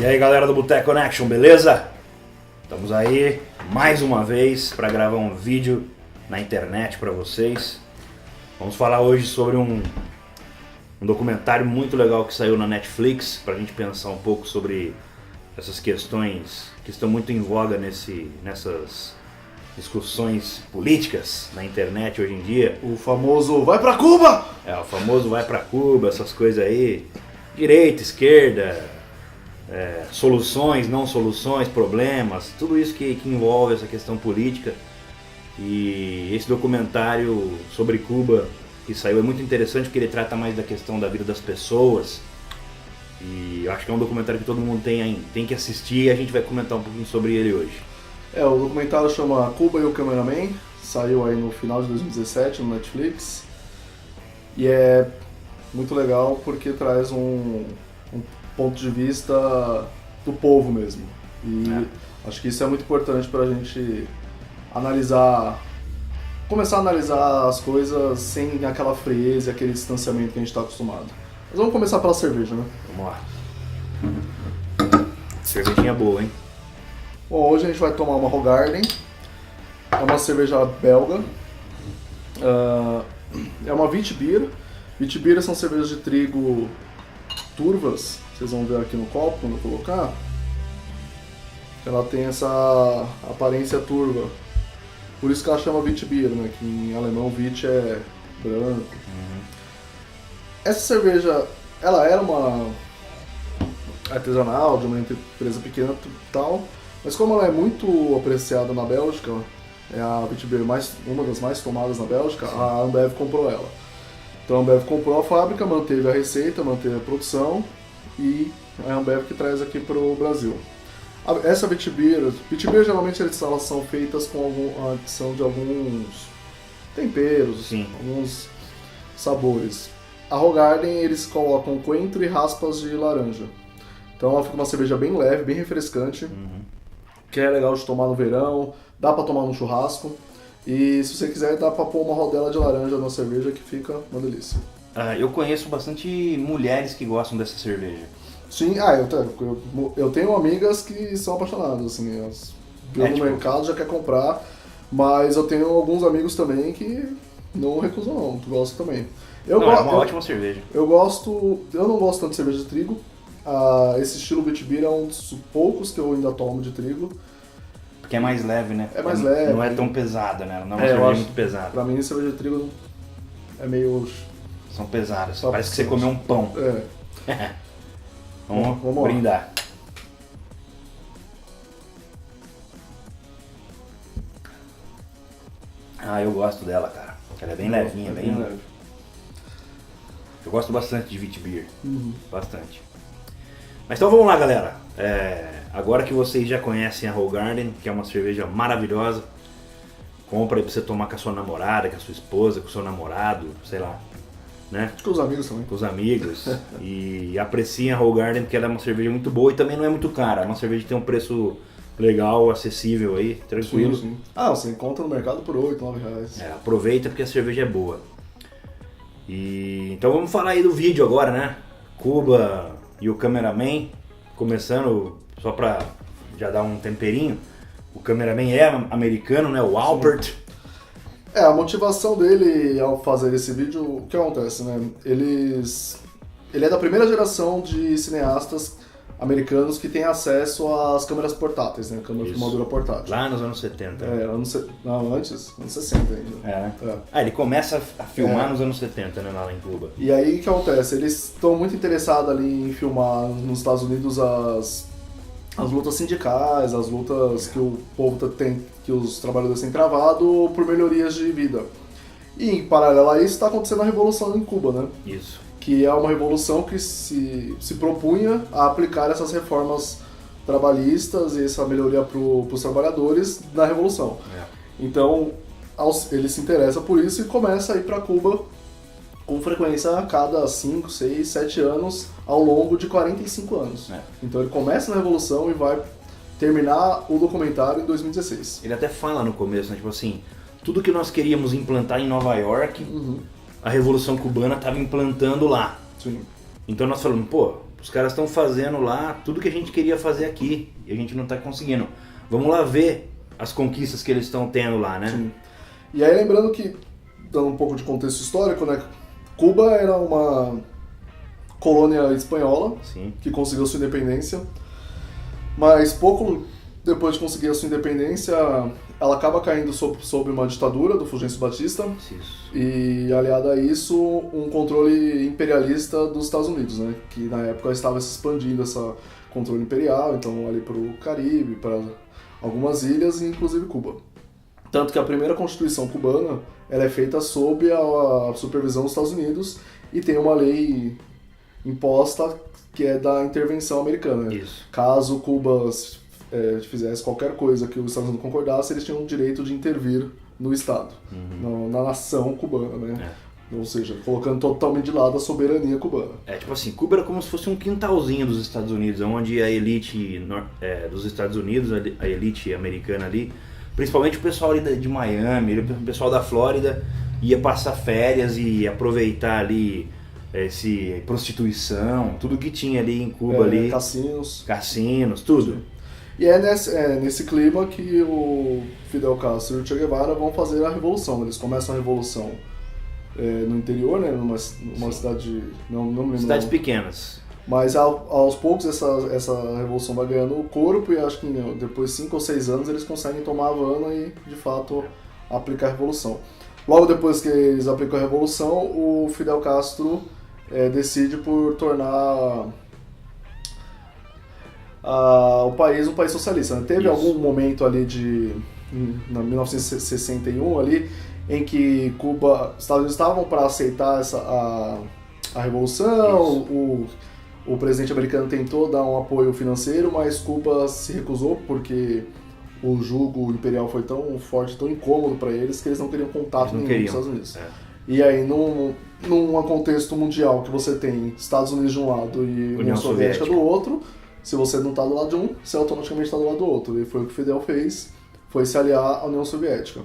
E aí galera do Boteco Connection, beleza? Estamos aí mais uma vez para gravar um vídeo na internet para vocês. Vamos falar hoje sobre um documentário muito legal que saiu na Netflix, para a gente pensar um pouco sobre essas questões que estão muito em voga nessas discussões políticas na internet hoje em dia. O famoso vai pra Cuba! O famoso vai pra Cuba, essas coisas aí, direita, esquerda, soluções, não soluções, problemas, tudo isso que envolve essa questão política. E esse documentário sobre Cuba que saiu é muito interessante porque ele trata mais da questão da vida das pessoas. E eu acho que é um documentário que todo mundo tem que assistir e a gente vai comentar um pouquinho sobre ele hoje. O documentário chama Cuba e o Cameraman, saiu aí no final de 2017 no Netflix. E é muito legal porque traz um ponto de vista do povo mesmo. E acho que isso é muito importante para a gente começar a analisar as coisas sem aquela frieza e aquele distanciamento que a gente está acostumado. Mas vamos começar pela cerveja, né? Vamos lá. Cervejinha boa, hein? Bom, hoje a gente vai tomar uma Hoegaarden. É uma cerveja belga. É uma Witbier. Witbier são cervejas de trigo turvas. Vocês vão ver aqui no copo quando eu colocar. Ela tem essa aparência turva. Por isso que ela chama Witbier, né? Que em alemão Wit é branco. Essa cerveja, ela era uma artesanal, de uma empresa pequena e tal, mas como ela é muito apreciada na Bélgica, é a Witbier uma das mais tomadas na Bélgica, sim, a Ambev comprou ela. Então a Ambev comprou a fábrica, manteve a receita, manteve a produção e é a Ambev que traz aqui para o Brasil. Essa Witbier geralmente elas são feitas com a adição de alguns temperos, sim, alguns sabores. A Hoegaarden eles colocam coentro e raspas de laranja. Então ela fica uma cerveja bem leve, bem refrescante, que é legal de tomar no verão, dá pra tomar no churrasco. E se você quiser dá pra pôr uma rodela de laranja na cerveja que fica uma delícia. Eu conheço bastante mulheres que gostam dessa cerveja. Sim, eu tenho amigas que são apaixonadas, assim, elas viram no mercado, já quer comprar, mas eu tenho alguns amigos também que não recusam não, que gostam também. É uma ótima cerveja. Eu não gosto tanto de cerveja de trigo. Esse estilo Witbier é um dos poucos que eu ainda tomo de trigo. Porque é mais leve, né? É mais leve. Não é tão pesada, né? Não é uma cerveja muito pesada. Pra mim, cerveja de trigo é meio... São pesadas. Parece que você comeu um pão. Vamos brindar. Eu gosto dela, cara. Ela é bem levinha, bem leve. Eu gosto bastante de Witbier, bastante. Mas então vamos lá, galera. Agora que vocês já conhecem a Hoegaarden, que é uma cerveja maravilhosa, compra aí pra você tomar com a sua namorada, com a sua esposa, com o seu namorado, sei lá, né? Com os amigos também. Com os amigos. E apreciem a Hoegaarden porque ela é uma cerveja muito boa e também não é muito cara. É uma cerveja que tem um preço legal, acessível aí, tranquilo. Sim. Você encontra no mercado por R$8, R$9. Aproveita porque a cerveja é boa. Então vamos falar aí do vídeo agora, né? Cuba e o Cameraman, começando só pra já dar um temperinho. O Cameraman é americano, né? O Albert. A motivação dele ao fazer esse vídeo, o que acontece, né? Ele é da primeira geração de cineastas americanos que têm acesso às câmeras portáteis, né? Câmera filmadora portátil. Lá nos anos 70. Antes, anos 60 ainda. Ele começa a filmar nos anos 70, né? Lá em Cuba. E aí o que acontece? Eles estão muito interessados ali em filmar nos Estados Unidos as lutas sindicais, as lutas que o povo que os trabalhadores têm travado por melhorias de vida. E em paralelo a isso está acontecendo a revolução em Cuba, né? Isso. Que é uma revolução que se propunha a aplicar essas reformas trabalhistas e essa melhoria para os trabalhadores na revolução. Então ele se interessa por isso e começa a ir para Cuba com frequência a cada 5, 6, 7 anos ao longo de 45 anos. Então ele começa na revolução e vai terminar o documentário em 2016. Ele até fala no começo, né, tipo assim, tudo que nós queríamos implantar em Nova York, a Revolução Cubana estava implantando lá. Sim. Então nós falamos, pô, os caras estão fazendo lá tudo que a gente queria fazer aqui e a gente não está conseguindo. Vamos lá ver as conquistas que eles estão tendo lá, né? Sim. E aí lembrando que, dando um pouco de contexto histórico, né, Cuba era uma colônia espanhola, Sim. que conseguiu sua independência, mas pouco depois de conseguir a sua independência, ela acaba caindo sob uma ditadura do Fulgêncio Batista, Isso. e aliado a isso, um controle imperialista dos Estados Unidos, né, que na época estava se expandindo esse controle imperial, então ali para o Caribe, para algumas ilhas e inclusive Cuba. Tanto que a primeira Constituição cubana ela é feita sob a supervisão dos Estados Unidos e tem uma lei imposta que é da intervenção americana. Isso. Caso Cuba fizesse qualquer coisa que os Estados Unidos concordasse, eles tinham o direito de intervir no Estado, na nação cubana, né? Ou seja, colocando totalmente de lado a soberania cubana. É tipo assim, Cuba era como se fosse um quintalzinho dos Estados Unidos, onde a elite dos Estados Unidos, a elite americana ali, principalmente o pessoal ali de Miami, o pessoal da Flórida, ia passar férias e aproveitar ali prostituição, tudo que tinha ali em Cuba ali. Cassinos, tudo. E é nesse clima que o Fidel Castro e o Che Guevara vão fazer a revolução. Eles começam a revolução no interior, né, numa cidade, não me lembro. Cidades pequenas. Mas aos poucos essa revolução vai ganhando corpo e acho que depois de 5 ou 6 anos eles conseguem tomar a Havana e de fato aplicar a revolução. Logo depois que eles aplicam a revolução, o Fidel Castro decide por tornar o país um país socialista. Teve Isso. algum momento ali na 1961 ali em que Estados Unidos estavam para aceitar a revolução. O presidente americano tentou dar um apoio financeiro, mas Cuba se recusou porque o jugo imperial foi tão forte, tão incômodo para eles, que eles não queriam contato nenhum com os Estados Unidos. E aí, num contexto mundial que você tem Estados Unidos de um lado e União Soviética do outro, se você não está do lado de um, você automaticamente está do lado do outro. E foi o que o Fidel fez, foi se aliar à União Soviética.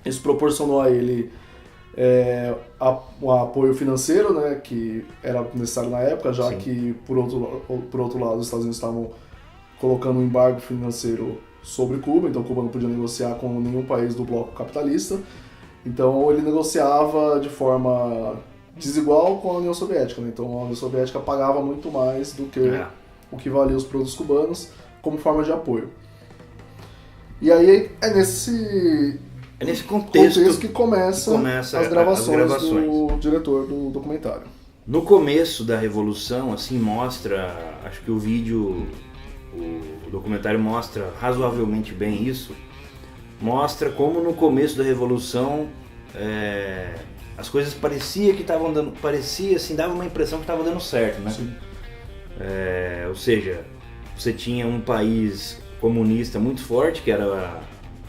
Isso proporcionou a ele um apoio financeiro, né, que era necessário na época, já Sim. que, por outro lado, os Estados Unidos estavam colocando um embargo financeiro sobre Cuba, então Cuba não podia negociar com nenhum país do bloco capitalista. Então ele negociava de forma desigual com a União Soviética, né? Então a União Soviética pagava muito mais do que o que valia os produtos cubanos como forma de apoio. E aí é nesse contexto que começa as gravações do diretor do documentário. No começo da Revolução, assim, mostra, acho que o documentário mostra razoavelmente bem isso, mostra como no começo da Revolução as coisas parecia que estavam dando, assim, dava uma impressão que estava dando certo, né? Sim. Ou seja, você tinha um país comunista muito forte, que era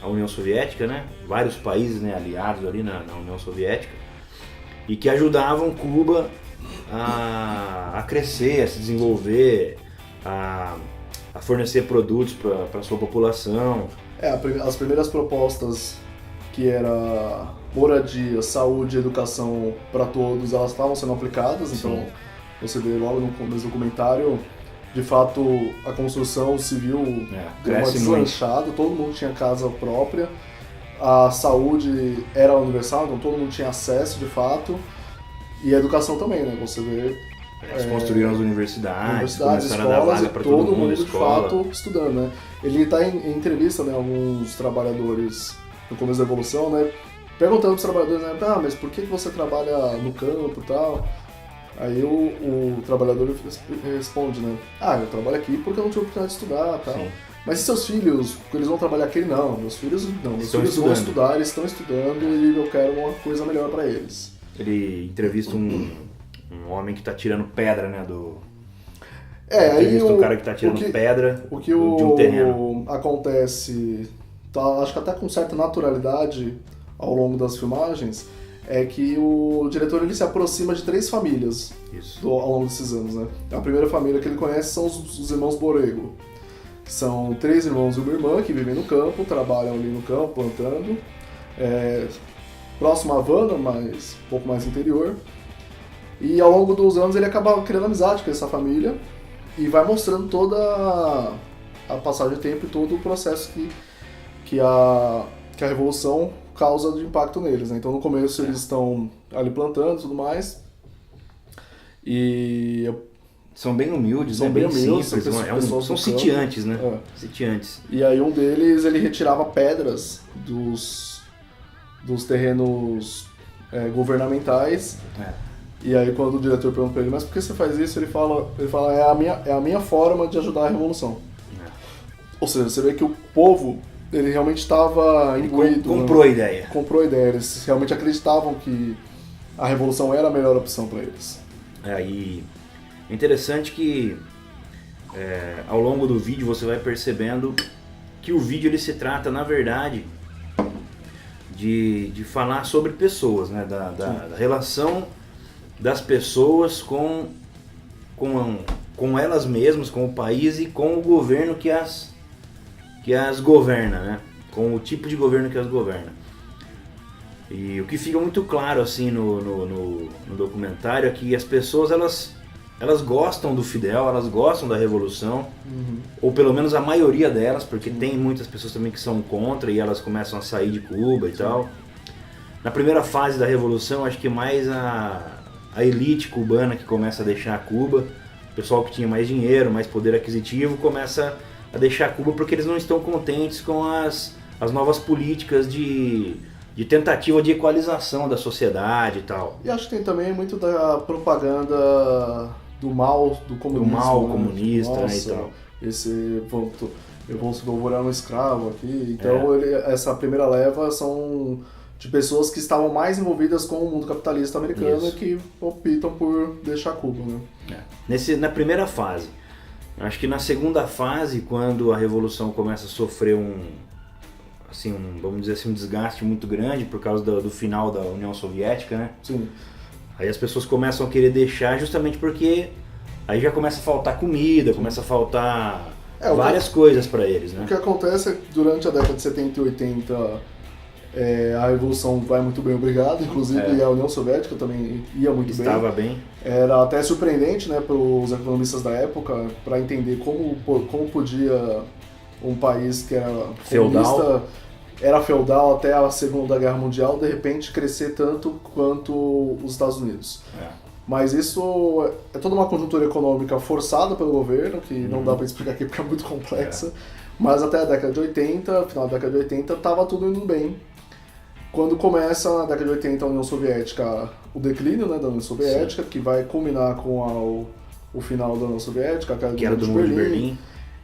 a União Soviética, né? Vários países, né, aliados ali na União Soviética, e que ajudavam Cuba a crescer, a se desenvolver, a fornecer produtos para a sua população. As primeiras propostas, que era moradia, saúde e educação para todos, elas estavam sendo aplicadas. Sim. Então você vê logo no começo do documentário, de fato a construção civil deu uma deslanchada, todo mundo tinha casa própria, a saúde era universal, então todo mundo tinha acesso de fato, e a educação também, né? Você vê. Eles construíram as universidades, começaram escolas, a dar vaga para todo mundo de fato estudando, né? Ele está em entrevista, né, alguns trabalhadores no começo da Revolução, né, perguntando para os trabalhadores, né, mas por que você trabalha no campo e tal? Aí o trabalhador responde, né, eu trabalho aqui porque eu não tive oportunidade de estudar e tal. Sim. Mas e seus filhos, eles vão trabalhar aqui? Não, meus filhos vão estudar, eles estão estudando e eu quero uma coisa melhor para eles. Ele entrevista um homem que está tirando pedra, né, aí um cara que está tirando pedra de um terreno. Acontece, acho que até com certa naturalidade ao longo das filmagens, é que o diretor ele se aproxima de 3 famílias ao longo desses anos, né? A primeira família que ele conhece são os irmãos Borrego, que são 3 irmãos e uma irmã que vivem no campo, trabalham ali no campo, plantando, próximo a Havana, mas um pouco mais interior. E ao longo dos anos ele acaba criando amizade com essa família e vai mostrando toda a passagem do tempo e todo o processo que a Revolução causa de impacto neles, né? Então no começo eles estão ali plantando e tudo mais, e são bem humildes, são né? bem Bem humildes, simples, são são sitiantes, né? É. Sitiantes. E aí um deles, ele retirava pedras dos terrenos governamentais. E aí quando o diretor pergunta pra ele, mas por que você faz isso? Ele fala é a minha forma de ajudar a revolução. Ou seja, você vê que o povo, ele realmente estava imbuído. Comprou a ideia. Comprou a ideia. Eles realmente acreditavam que a revolução era a melhor opção para eles. E é interessante que ao longo do vídeo você vai percebendo que o vídeo ele se trata, na verdade, de falar sobre pessoas, né? Da relação das pessoas com elas mesmas, com o país e com o governo que as governa, né? Com o tipo de governo que as governa. E o que fica muito claro assim no documentário é que as pessoas elas gostam do Fidel, elas gostam da Revolução, ou pelo menos a maioria delas, porque tem muitas pessoas também que são contra e elas começam a sair de Cuba e tal. Na primeira fase da Revolução, acho que mais a elite cubana que começa a deixar Cuba, o pessoal que tinha mais dinheiro, mais poder aquisitivo, começa a deixar Cuba porque eles não estão contentes com as novas políticas de tentativa de equalização da sociedade e tal. E acho que tem também muito da propaganda do mal, do comunismo. Do mal né? comunista, Nossa, né, e tal. Eu vou virar um escravo aqui. Então essa primeira leva são de pessoas que estavam mais envolvidas com o mundo capitalista americano. Isso. E que optam por deixar Cuba, né? Na primeira fase. Acho que na segunda fase, quando a Revolução começa a sofrer vamos dizer assim, um desgaste muito grande por causa do final da União Soviética, né? Sim. Aí as pessoas começam a querer deixar justamente porque aí já começa a faltar comida, começa a faltar várias coisas para eles, né? O que acontece é que durante a década de 70 e 80 a Revolução vai muito bem, obrigado. Inclusive a União Soviética também ia muito bem. Estava bem. Era até surpreendente, né, para os economistas da época, para entender como podia um país que era comunista, era feudal até a Segunda Guerra Mundial, de repente crescer tanto quanto os Estados Unidos. Mas isso é toda uma conjuntura econômica forçada pelo governo, que não dá para explicar aqui porque é muito complexa. Mas até a década de 80, final da década de 80, estava tudo indo bem. Quando começa na década de 80 a União Soviética, o declínio, né, da União Soviética, que vai culminar com o final da União Soviética, a queda que era do Muro de Berlim,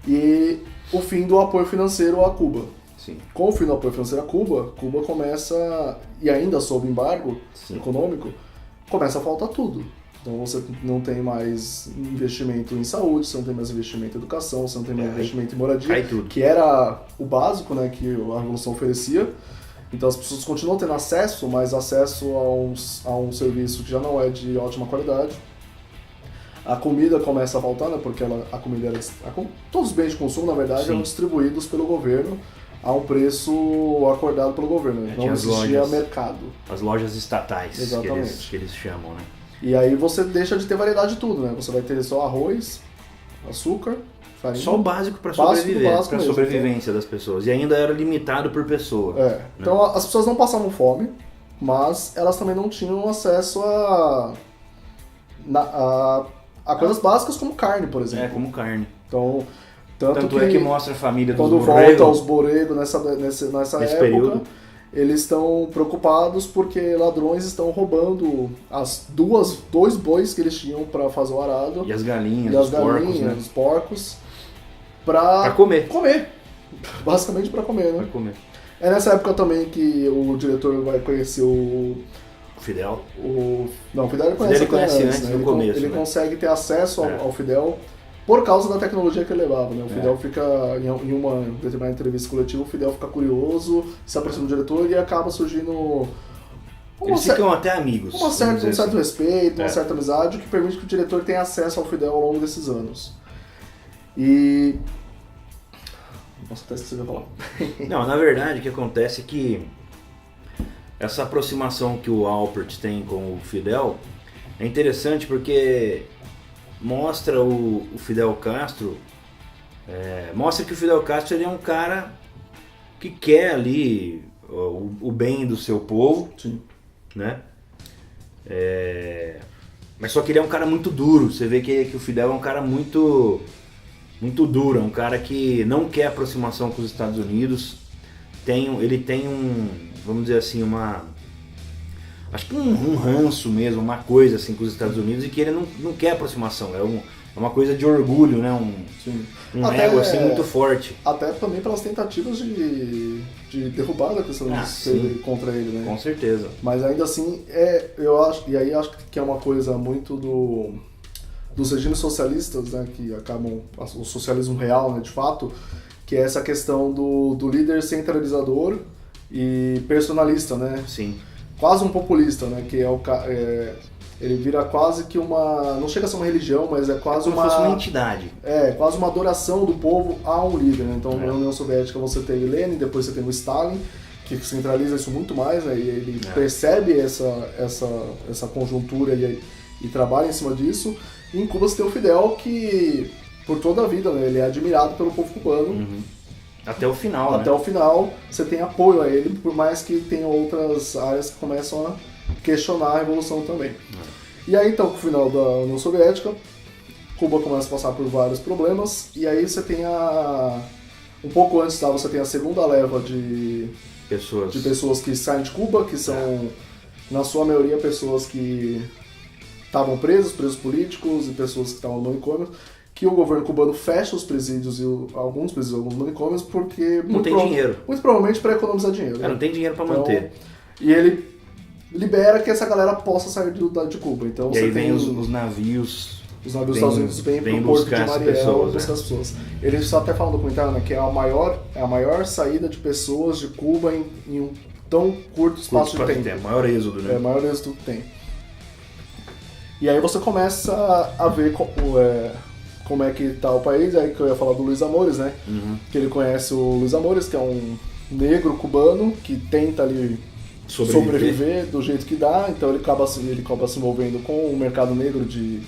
e o fim do apoio financeiro a Cuba. Sim. Com o fim do apoio financeiro a Cuba começa, e ainda sob embargo econômico, começa a faltar tudo. Então você não tem mais investimento em saúde, você não tem mais investimento em educação, você não tem mais investimento em moradia, que era o básico, né, que a Revolução oferecia. Então as pessoas continuam tendo acesso, mas acesso a um serviço que já não é de ótima qualidade. A comida começa a faltar, né, porque a comida todos os bens de consumo, na verdade, eram distribuídos pelo governo a um preço acordado pelo governo. Não existia mercado. As lojas estatais, exatamente, que eles chamam, né? E aí você deixa de ter variedade de tudo, né? Você vai ter só arroz, açúcar, farinha. Só o básico para sobreviver, para a sobrevivência das pessoas. E ainda era limitado por pessoa. Né? Então as pessoas não passavam fome, mas elas também não tinham acesso a coisas básicas como carne, por exemplo. Como carne. Então, tanto é que mostra a família dos quando volta aos Borrego nessa época, período, eles estão preocupados porque ladrões estão roubando dois bois que eles tinham para fazer o arado. E as galinhas, os porcos, para comer. Basicamente para comer, né? Pra comer. É nessa época também que o diretor vai conhecer o Fidel. Não, o Fidel ele conhece antes, né? no começo. Ele consegue ter acesso ao Fidel por causa da tecnologia que ele levava, né? O Fidel fica, em uma determinada entrevista coletiva, o Fidel fica curioso, se aproxima do diretor e acaba surgindo... Eles ficam até amigos. Um certo respeito, uma certa amizade, que permite que o diretor tenha acesso ao Fidel ao longo desses anos. E... Nossa, até esqueci de falar. Não, na verdade, o que acontece é que essa aproximação que o Alpert tem com o Fidel é interessante porque mostra o Fidel Castro, mostra que o Fidel Castro ele é um cara que quer ali o bem do seu povo, Sim. né? Mas só que ele é um cara muito duro. Você vê que o Fidel é um cara muito duro, é um cara que não quer aproximação com os Estados Unidos. Ele tem vamos dizer assim, acho que um ranço mesmo, uma coisa assim com os Estados Unidos, e que ele não quer aproximação. É uma coisa de orgulho, né? Um ego assim muito forte. Até também pelas tentativas de derrubar a questão contra ele, né? Com certeza. Mas ainda assim, eu acho que é uma coisa muito dos regimes socialistas, né? Que acabam, o socialismo real, né, de fato, que é essa questão do líder centralizador e personalista, né? Sim. Quase um populista, né? Que ele vira quase que não chega a ser uma religião, mas é quase como se fosse uma entidade. Quase uma adoração do povo a um líder, né? Então, na União Soviética você tem Lenin, depois você tem o Stalin, que centraliza isso muito mais, né? E ele percebe essa conjuntura e trabalha em cima disso. E em Cuba você tem o Fidel, que por toda a vida, né? Ele é admirado pelo povo cubano. Uhum. Até o final, Até né? o final, você tem apoio a ele, por mais que tenha outras áreas que começam a questionar a revolução também. E aí, então, com o final da União Soviética, Cuba começa a passar por vários problemas, e aí você tem um pouco antes, você tem a segunda leva de pessoas que saem de Cuba, que são, na sua maioria, pessoas que estavam presos políticos e pessoas que estavam no manicômio, que o governo cubano fecha os presídios e alguns manicômios porque não tem dinheiro. Muito provavelmente para economizar dinheiro. Não tem dinheiro para manter. E ele libera que essa galera possa sair de Cuba. Então, e aí vem os navios. Os navios dos Estados Unidos vêm para o porto de Mariel buscar as pessoas. Ele só até fala no documentário, né, que é a maior saída de pessoas de Cuba em um tão curto espaço de tempo. Maior êxodo, né? É o maior êxodo que tem. E aí você começa a ver como é que tá o país, aí que eu ia falar do Luiz Amores, né? Uhum. Que ele conhece o Luiz Amores, que é um negro cubano que tenta ali sobreviver do jeito que dá, então ele acaba se envolvendo com o mercado negro de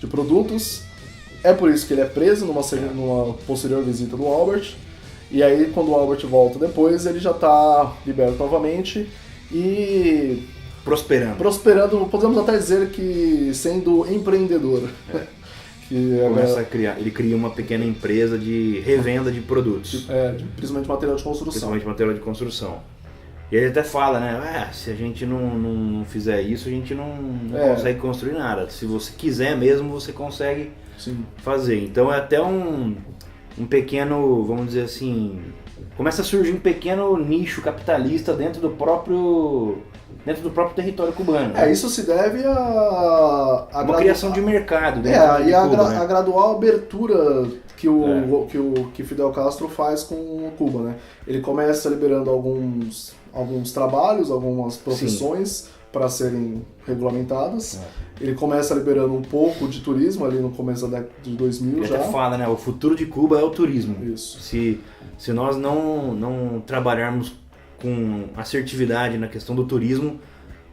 produtos. É por isso que ele é preso numa posterior visita do Albert, e aí quando o Albert volta depois, ele já tá liberto novamente e prosperando, podemos até dizer que sendo empreendedor. Começa a criar, ele cria uma pequena empresa de revenda de produtos. Principalmente material de construção. E ele até fala, né? Se a gente não fizer isso, a gente não consegue construir nada. Se você quiser mesmo, você consegue fazer. Então é até um pequeno, vamos dizer assim, começa a surgir um pequeno nicho capitalista dentro do próprio território cubano. Isso se deve a uma criação de mercado. E a gradual abertura que Fidel Castro faz com Cuba, né? Ele começa liberando alguns trabalhos, algumas profissões para serem regulamentadas. Ele começa liberando um pouco de turismo ali no começo da década de 2000 ele já. Ele até fala, né? O futuro de Cuba é o turismo. Isso. Se nós não trabalharmos com assertividade na questão do turismo,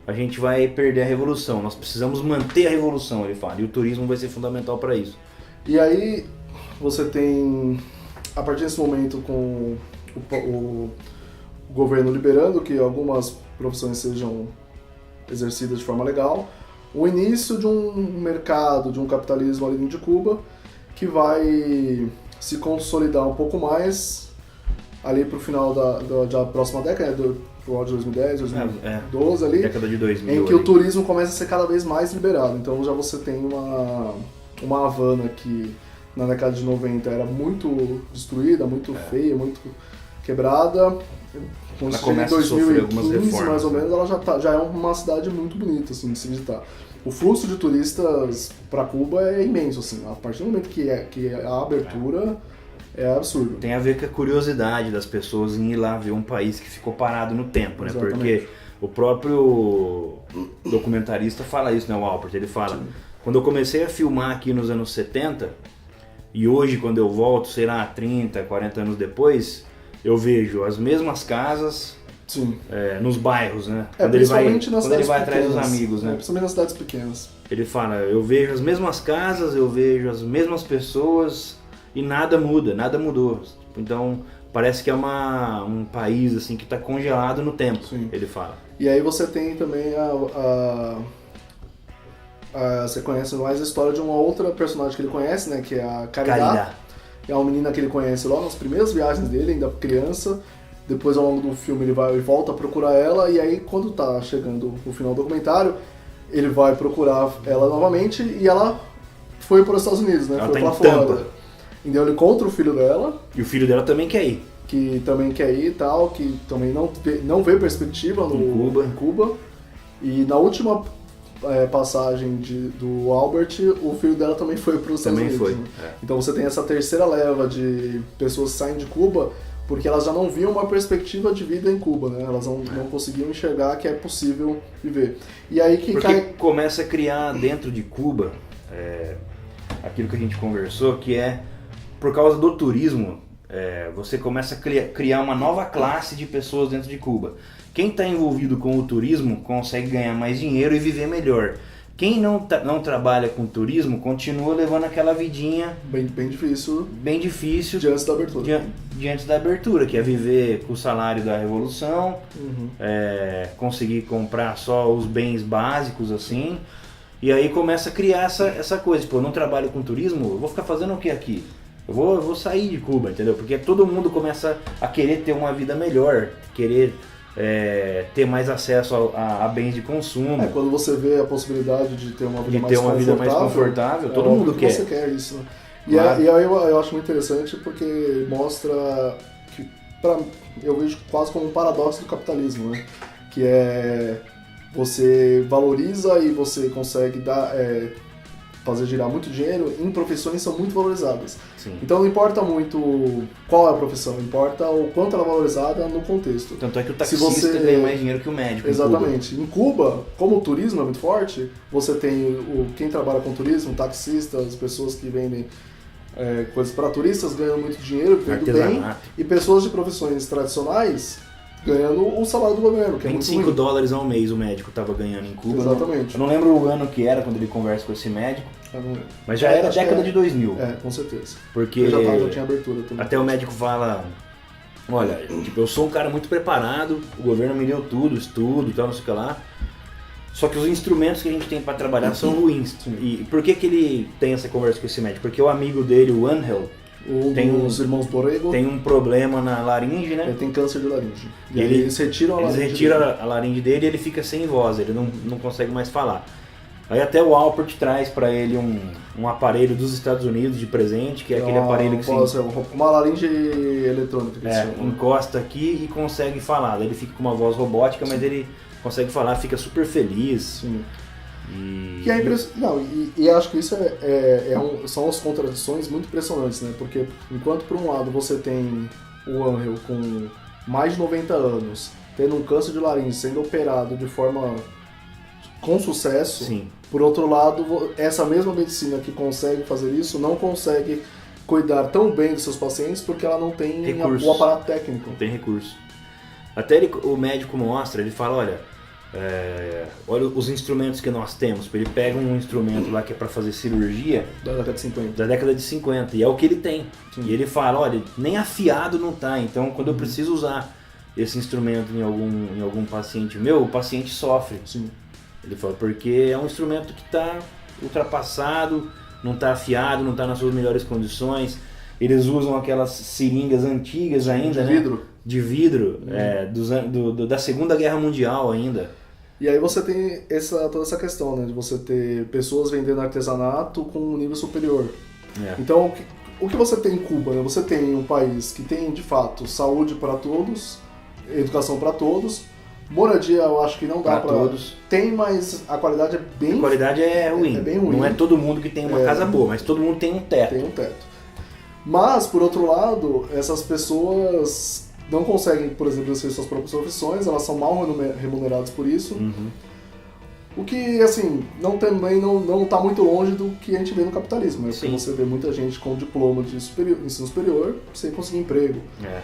a gente vai perder a revolução. Nós precisamos manter a revolução, ele fala. E o turismo vai ser fundamental para isso. E aí você tem, a partir desse momento, com o governo liberando que algumas profissões sejam exercidas de forma legal, o início de um mercado, de um capitalismo ali de Cuba, que vai se consolidar um pouco mais ali pro final da próxima década, pro ano de 2010, 2012 ali, década de 2000, em que o turismo começa a ser cada vez mais liberado. Então já você tem uma Havana que na década de 90 era muito destruída, muito feia, muito quebrada. Quando ela começa a sofrer algumas reformas, mais ou menos, ela já é uma cidade muito bonita assim, de se visitar. O fluxo de turistas para Cuba é imenso, assim, a partir do momento que a abertura é absurdo. Tem a ver com a curiosidade das pessoas em ir lá ver um país que ficou parado no tempo, né? Exatamente. Porque o próprio documentarista fala isso, né, o Albert? Ele fala, quando eu comecei a filmar aqui nos anos 70, e hoje quando eu volto, sei lá, 30, 40 anos depois, eu vejo as mesmas casas, Sim. nos bairros, né? Principalmente nas quando ele cidades vai atrás dos pequenas, amigos, né? Principalmente nas cidades pequenas. Ele fala, eu vejo as mesmas casas, eu vejo as mesmas pessoas e nada muda, nada mudou. Então parece que é um país assim que está congelado no tempo, Sim. ele fala. E aí você tem também você conhece mais a história de uma outra personagem que ele conhece, né? Que é a Caridad. É uma menina que ele conhece logo nas primeiras viagens dele, ainda criança. Depois, ao longo do filme, ele volta a procurar ela. E aí, quando tá chegando o final do documentário, ele vai procurar ela novamente. E ela foi para os Estados Unidos, né? Ela foi tá pra em Flórida. Tampa. Então ele encontra o filho dela. E o filho dela também quer ir. Que também quer ir e tal, que também não vê perspectiva em Cuba. E na última passagem do Albert, o filho dela também foi para os Estados Unidos. Né? Então você tem essa terceira leva de pessoas que saem de Cuba porque elas já não viam uma perspectiva de vida em Cuba, né? Elas não conseguiam enxergar que é possível viver. E aí que começa a criar dentro de Cuba aquilo que a gente conversou, que é por causa do turismo. Você começa a criar uma nova classe de pessoas dentro de Cuba. Quem está envolvido com o turismo consegue ganhar mais dinheiro e viver melhor. Quem não trabalha com turismo continua levando aquela vidinha bem difícil diante da abertura. Diante da abertura, que é viver com o salário da Revolução, conseguir comprar só os bens básicos assim. E aí começa a criar essa coisa, tipo, eu não trabalho com turismo, eu vou ficar fazendo o que aqui? Eu vou sair de Cuba, entendeu? Porque todo mundo começa a querer ter uma vida melhor, querer ter mais acesso a bens de consumo. Quando você vê a possibilidade de ter uma vida mais confortável, todo mundo quer. Você quer isso, né? Claro. E aí eu acho muito interessante porque mostra que eu vejo quase como um paradoxo do capitalismo, né? Que você valoriza e você consegue fazer girar muito dinheiro em profissões que são muito valorizadas. Sim. Então não importa muito qual é a profissão, importa o quanto ela é valorizada no contexto. Tanto é que o taxista ganha mais dinheiro que o médico. Exatamente. Em Cuba, como o turismo é muito forte, você tem quem trabalha com turismo, taxistas, pessoas que vendem coisas para turistas ganham muito dinheiro, vivendo bem, e pessoas de profissões tradicionais ganhando o salário do governo, que é muito ruim. $25 ao mês o médico estava ganhando em Cuba. Exatamente. Eu não lembro o ano que era quando ele conversa com esse médico, mas já era década de 2000. Com certeza. Porque já tinha abertura também. Até o médico fala, olha, eu sou um cara muito preparado, o governo me deu tudo, estudo e tal, não sei o que lá, só que os instrumentos que a gente tem para trabalhar são ruins. E por que ele tem essa conversa com esse médico? Porque o amigo dele, o Angel, os irmãos Borrego tem um problema na laringe, né? Ele tem câncer de laringe. E aí eles retiram a laringe dele e ele fica sem voz, ele não consegue mais falar. Aí até o Albert traz para ele um aparelho dos Estados Unidos de presente, que é aquele aparelho que uma laringe eletrônica. Que encosta aqui e consegue falar. Daí ele fica com uma voz robótica, mas ele consegue falar, fica super feliz. Sim. E acho que isso são as contradições muito impressionantes, né? Porque enquanto por um lado você tem o Angel com mais de 90 anos, tendo um câncer de laringe, sendo operado de forma com sucesso, sim. Por outro lado, essa mesma medicina que consegue fazer isso não consegue cuidar tão bem dos seus pacientes porque ela não tem o aparato técnico. Não tem recurso. Até o médico mostra, ele fala, olha os instrumentos que nós temos. Ele pega um instrumento lá que é para fazer cirurgia da década de 50 e é o que ele tem. Sim. E ele fala, olha, nem afiado não tá, então quando eu preciso usar esse instrumento em algum paciente meu, o paciente sofre. Sim. Ele fala, porque é um instrumento que está ultrapassado, não está afiado, não está nas suas melhores condições. Eles usam aquelas seringas antigas ainda, de vidro, da Segunda Guerra Mundial ainda. E aí você tem toda essa questão, né, de você ter pessoas vendendo artesanato com um nível superior. Então, o que você tem em Cuba? Né? Você tem um país que tem, de fato, saúde para todos, educação para todos, moradia eu acho que não dá para todos. Tem, mas a qualidade é bem... A qualidade é ruim. É bem ruim. Não é todo mundo que tem uma casa boa, mas todo mundo tem um teto. Tem um teto. Mas, por outro lado, essas pessoas não conseguem, por exemplo, exercer suas próprias profissões, elas são mal remuneradas por isso. Uhum. O que, assim, também não tá muito longe do que a gente vê no capitalismo, né? Porque você vê muita gente com diploma de ensino superior sem conseguir emprego.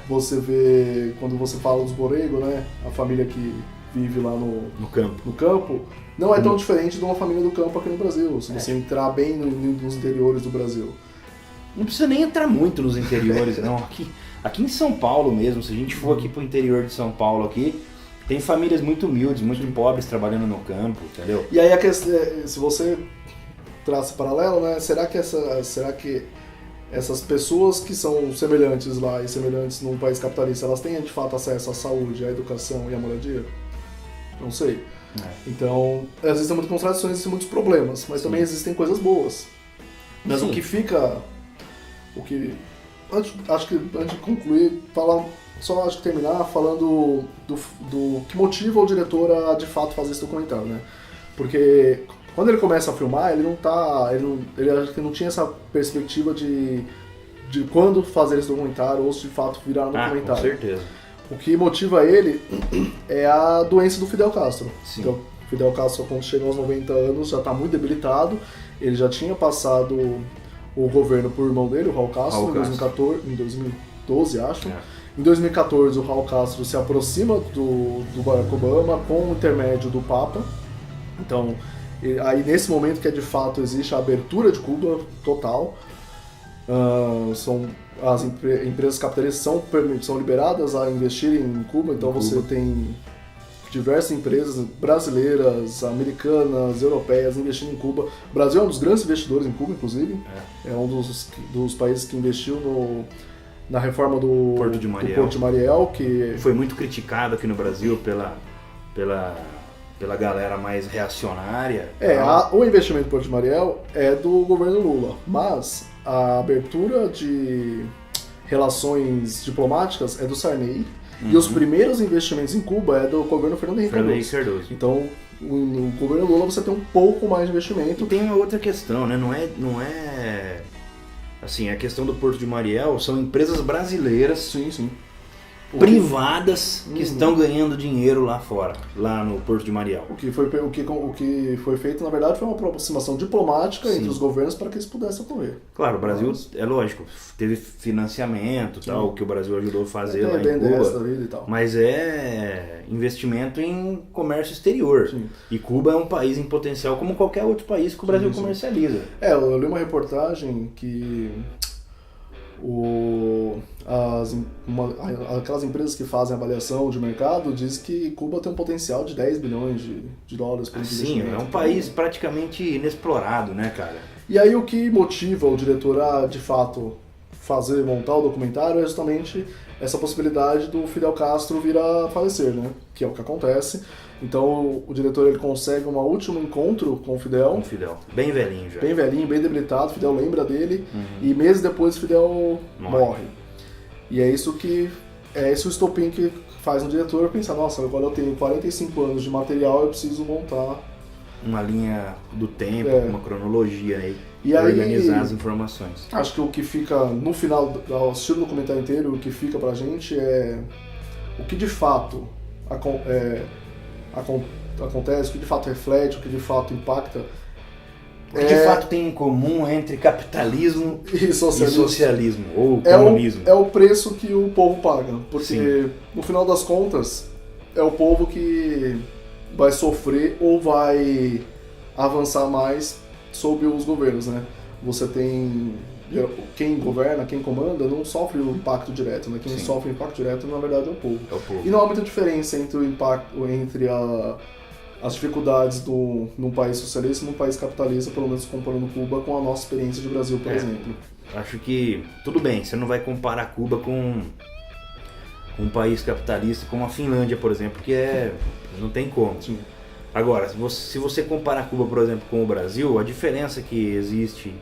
Você vê, quando você fala dos borrego, né? A família que vive lá no campo, não é tão diferente de uma família do campo aqui no Brasil, se você entrar bem nos interiores do Brasil. Não precisa nem entrar muito nos interiores, não. Aqui em São Paulo mesmo, se a gente for aqui pro interior de São Paulo aqui, tem famílias muito humildes, muito pobres trabalhando no campo, entendeu? E aí, se você traça paralelo, né? Será que essas pessoas que são semelhantes lá e semelhantes num país capitalista, elas têm de fato acesso à saúde, à educação e à moradia? Não sei. Então, existem muitas contradições, existem muitos problemas, mas também existem coisas boas. Mas o que fica... Acho que antes de concluir, acho que terminar falando do que motiva o diretor a de fato fazer esse documentário, né? Porque quando ele começa a filmar, ele acho que não tinha essa perspectiva de quando fazer esse documentário ou se de fato virar um documentário. Com certeza. O que motiva ele é a doença do Fidel Castro. Sim. Então, Fidel Castro, quando chega aos 90 anos, já está muito debilitado. Ele já tinha passado o governo por irmão dele, o Raul Castro, em 2012, acho. Em 2014, o Raul Castro se aproxima do Barack Obama com o intermédio do Papa. Então, aí nesse momento que de fato existe a abertura de Cuba total, as empresas capitalistas são liberadas a investirem em Cuba, então você tem diversas empresas brasileiras, americanas, europeias investindo em Cuba. O Brasil é um dos grandes investidores em Cuba, inclusive. É um dos países que investiu na reforma do Porto de Mariel, que foi muito criticado aqui no Brasil pela galera mais reacionária. O investimento do Porto de Mariel é do governo Lula, mas a abertura de relações diplomáticas é do Sarney, e os primeiros investimentos em Cuba é do governo Fernando Henrique Cardoso. Então, no governo Lula você tem um pouco mais de investimento. E tem uma outra questão, né? Não é assim, a questão do Porto de Mariel são empresas brasileiras, sim, privadas que estão ganhando dinheiro lá fora, lá no Porto de Mariel. O que foi feito, na verdade, foi uma aproximação diplomática entre os governos para que isso pudesse ocorrer. Claro, o Brasil, é lógico, teve financiamento, tal, que o Brasil ajudou a fazer lá em Cuba, e tal. Mas é investimento em comércio exterior. Sim. E Cuba é um país em potencial como qualquer outro país que o Brasil comercializa. Eu li uma reportagem que aquelas empresas que fazem avaliação de mercado diz que Cuba tem um potencial de 10 bilhões de dólares por investimento. Sim, é um país praticamente inexplorado, né, cara? E aí o que motiva o diretor a, de fato, montar o documentário é justamente essa possibilidade do Fidel Castro vir a falecer, né? Que é o que acontece. Então o diretor ele consegue um último encontro com o Fidel. Bem velhinho já. Bem velhinho, bem debilitado. O Fidel lembra dele e meses depois o Fidel morre. E é isso o estopim que faz um diretor pensar, nossa, agora eu tenho 45 anos de material, eu preciso montar uma linha do tempo, uma cronologia aí, e organizar as informações. Acho que o que fica, no final, ao assistir o documentário inteiro, o que fica pra gente é o que de fato acontece, o que de fato reflete, o que de fato impacta. O que de fato tem em comum entre capitalismo e socialismo, ou comunismo. É o preço que o povo paga, porque no final das contas é o povo que vai sofrer ou vai avançar mais sobre os governos, né? Você tem quem governa, quem comanda, não sofre o impacto direto, né? Quem sofre o impacto direto, na verdade, é o povo. E não há muita diferença entre o impacto, entre as dificuldades num país socialista e num país capitalista, pelo menos comparando Cuba com a nossa experiência de Brasil, por exemplo. Acho que, tudo bem, você não vai comparar Cuba com um país capitalista como a Finlândia, por exemplo, que não tem como. Sim. Agora, se você comparar Cuba, por exemplo, com o Brasil, a diferença que existe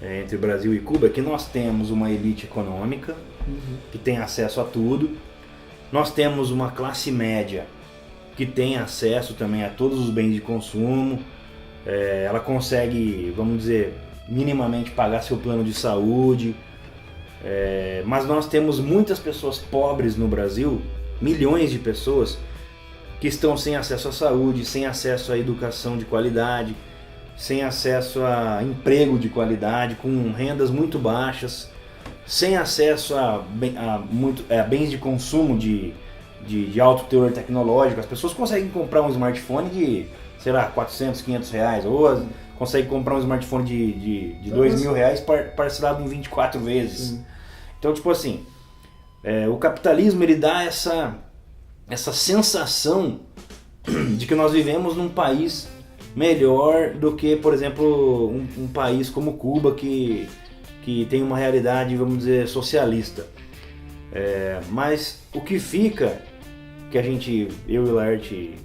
entre Brasil e Cuba é que nós temos uma elite econômica que tem acesso a tudo, nós temos uma classe média que tem acesso também a todos os bens de consumo, ela consegue, vamos dizer, minimamente pagar seu plano de saúde, mas nós temos muitas pessoas pobres no Brasil, milhões de pessoas, que estão sem acesso à saúde, sem acesso à educação de qualidade, sem acesso a emprego de qualidade, com rendas muito baixas, sem acesso a bens de consumo de alto teor tecnológico. As pessoas conseguem comprar um smartphone de, sei lá, 400, 500 reais, ou conseguem comprar um smartphone de 2 mil reais parcelado em 24 vezes. Sim. Então, tipo assim, o capitalismo ele dá essa sensação de que nós vivemos num país melhor do que, por exemplo, um país como Cuba, que tem uma realidade, vamos dizer, socialista. Mas o que fica, que eu e o Laerte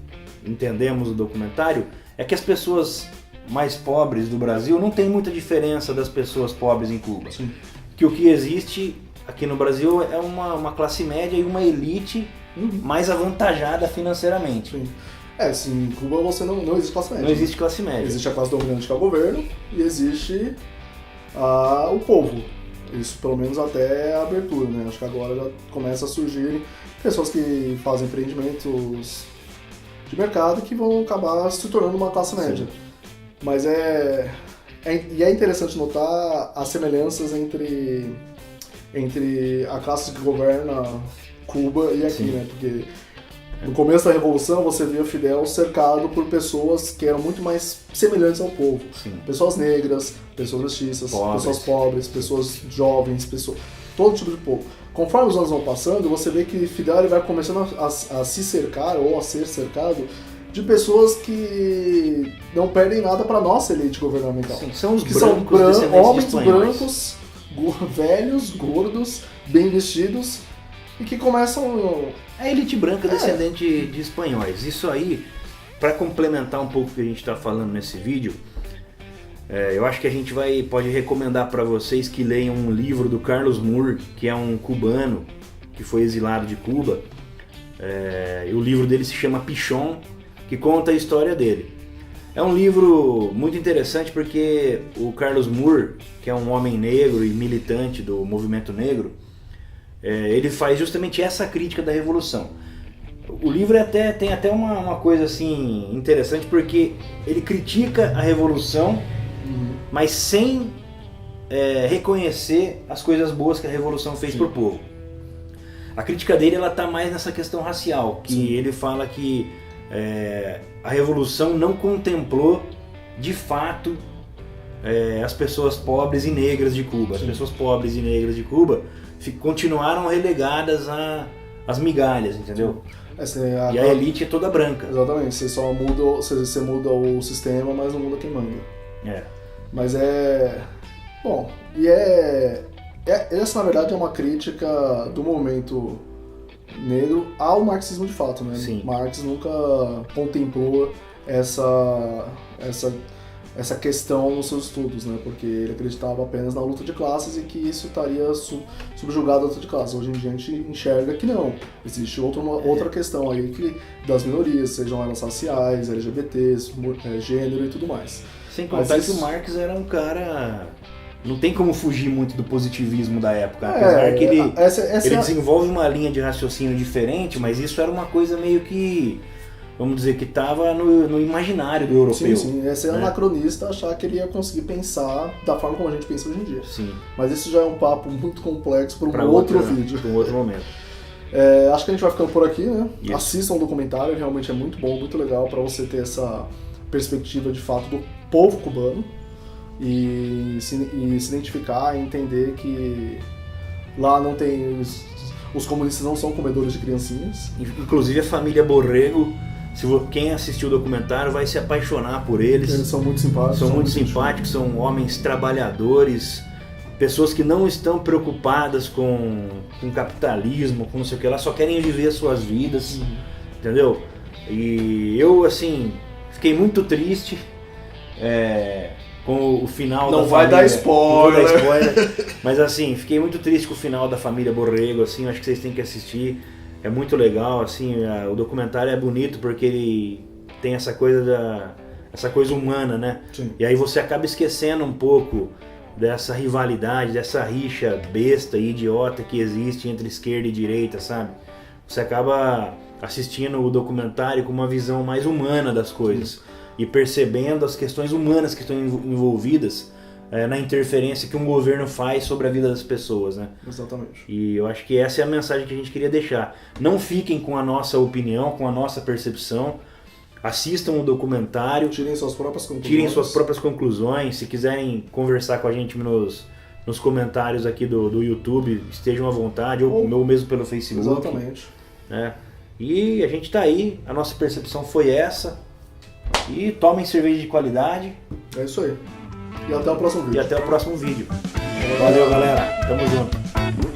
entendemos do documentário, é que as pessoas mais pobres do Brasil não tem muita diferença das pessoas pobres em Cuba. Sim. Que o que existe aqui no Brasil é uma classe média e uma elite mais avantajada financeiramente. Sim. Sim, em Cuba você não existe classe média. Não existe classe média. Existe a classe dominante que é o governo e existe o povo. Isso pelo menos até a abertura, né? Acho que agora já começa a surgir pessoas que fazem empreendimentos de mercado que vão acabar se tornando uma classe média. Sim. Mas é interessante notar as semelhanças entre a classe que governa Cuba e aqui, sim, né? Porque no começo da Revolução você via Fidel cercado por pessoas que eram muito mais semelhantes ao povo. Sim. Pessoas negras, pessoas mestiças, pessoas pobres, pessoas jovens, todo tipo de povo. Conforme os anos vão passando, você vê que Fidel ele vai começando a se cercar ou a ser cercado de pessoas que não perdem nada para nossa elite governamental. Sim, são os que brancos, são homens brancos, velhos, gordos, bem vestidos e que começam... A elite branca descendente de espanhóis. Isso aí, para complementar um pouco o que a gente está falando nesse vídeo, eu acho que a gente pode recomendar para vocês que leiam um livro do Carlos Moore, que é um cubano que foi exilado de Cuba. E o livro dele se chama Pichón, que conta a história dele. É um livro muito interessante porque o Carlos Moore, que é um homem negro e militante do movimento negro, ele faz justamente essa crítica da Revolução. O livro tem até uma coisa assim interessante porque ele critica a Revolução, mas sem reconhecer as coisas boas que a Revolução fez pro povo. A crítica dele está mais nessa questão racial, que sim, ele fala que a Revolução não contemplou de fato as pessoas pobres e negras de Cuba. As pessoas pobres e negras de Cuba continuaram relegadas às migalhas, entendeu? E a elite é toda branca. Exatamente, você muda o sistema, mas não muda quem manda. Mas bom, essa na verdade é uma crítica do movimento negro ao marxismo de fato, né? Sim. Marx nunca contemplou essa questão nos seus estudos, né? Porque ele acreditava apenas na luta de classes e que isso estaria subjugado à luta de classes. Hoje em dia a gente enxerga que não. Existe outra questão aí das minorias, sejam elas raciais, LGBTs, gênero e tudo mais. Sem contar que o Marx era um cara... Não tem como fugir muito do positivismo da época, apesar que ele desenvolve uma linha de raciocínio diferente, mas isso era uma coisa meio que, vamos dizer, que estava no imaginário do europeu. Sim, esse é anacronista achar que ele ia conseguir pensar da forma como a gente pensa hoje em dia. Sim. Mas isso já é um papo muito complexo para um outro vídeo. Para um outro momento. Acho que a gente vai ficando por aqui, né? Isso. Assistam o documentário, realmente é muito bom, muito legal para você ter essa perspectiva de fato do povo cubano. E se identificar e entender que lá não tem... Os comunistas não são comedores de criancinhas. Inclusive a família Borrego, quem assistiu o documentário vai se apaixonar por eles. Eles são muito simpáticos. São muito simpáticos, são homens trabalhadores, pessoas que não estão preocupadas com capitalismo, com não sei o que lá, só querem viver as suas vidas, entendeu? E eu, assim, fiquei muito triste com o final da família. Não vai dar spoiler. Mas assim, fiquei muito triste com o final da família Borrego, assim, acho que vocês têm que assistir. É muito legal, assim, o documentário é bonito porque ele tem essa coisa humana, né? Sim. E aí você acaba esquecendo um pouco dessa rivalidade, dessa rixa besta e idiota que existe entre esquerda e direita, sabe? Você acaba assistindo o documentário com uma visão mais humana das coisas e percebendo as questões humanas que estão envolvidas na interferência que um governo faz sobre a vida das pessoas, né? Exatamente. E eu acho que essa é a mensagem que a gente queria deixar. Não fiquem com a nossa opinião, com a nossa percepção. Assistam o documentário. Tirem suas próprias conclusões. Se quiserem conversar com a gente nos comentários aqui do YouTube, estejam à vontade, ou mesmo pelo Facebook. Exatamente. Né? E a gente tá aí, a nossa percepção foi essa. E tomem cerveja de qualidade. É isso aí. E até o próximo vídeo. Valeu, galera. Tamo junto.